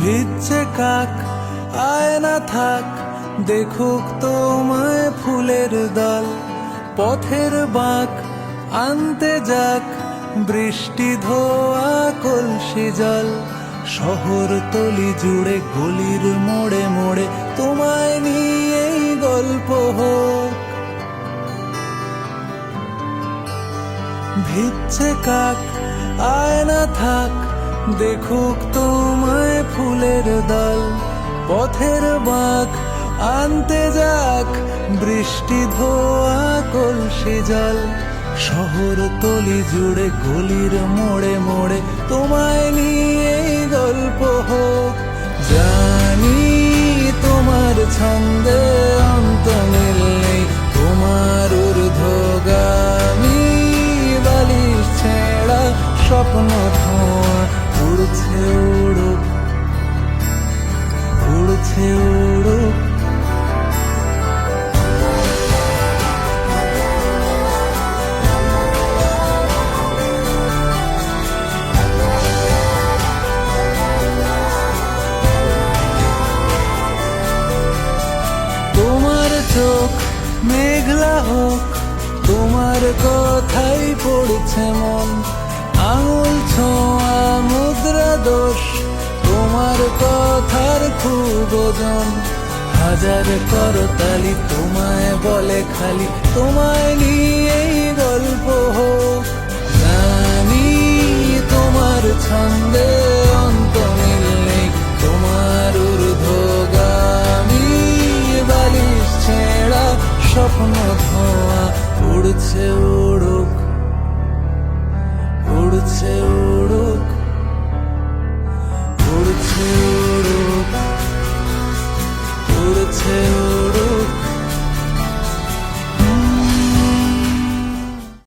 ভিজছে কাক, আয় না থাক, দেখুক তোমায় ফুলের দল। পথের বাঁক আনতে যাক, বৃষ্টি ধোয়া কলসি জল। শহর তলি জুড়ে গলির মোড়ে মোড়ে তোমায় নিয়েই গল্প হোক। ভিজছে কাক, আয় না থাক, দেখুক তোমায় ফুলের দল। পথের বাঁক আনতে যাক, বৃষ্টি ধোয়া কলসি জল। শহর তলি জুড়ে গলির মোড়ে মোড়ে তোমায় নিয়েই গল্প হোক। জানি তোমার ছন্দে অন্ত মিল নেই, তোমার ঊর্ধ্বগামী বালিশ ছেঁড়া স্বপ্ন ধোঁয়া উড়ছে উড়ুক, উড়ছে উড়ুক। তোমার চোখ মেঘলা হোক, তোমার কথাই পড়ছে মন। আঙুল ছোঁয়া মুদ্রা দোষ, তোমার কথার খুব ওজন। হাজার করতালি তোমায় বলে খালি, তোমায় নিয়েই গল্প হোক। জানি তোমার ছন্দে অন্ত মিল নেই, তোমার ঊর্ধ্বগামী বালিশ ছেঁড়া স্বপ্ন ধোঁয়া উড়ছে উড়ুক, উড়ছে উড়ুক, উড়ছে উড়ুক, উড়ছে উড়ুক।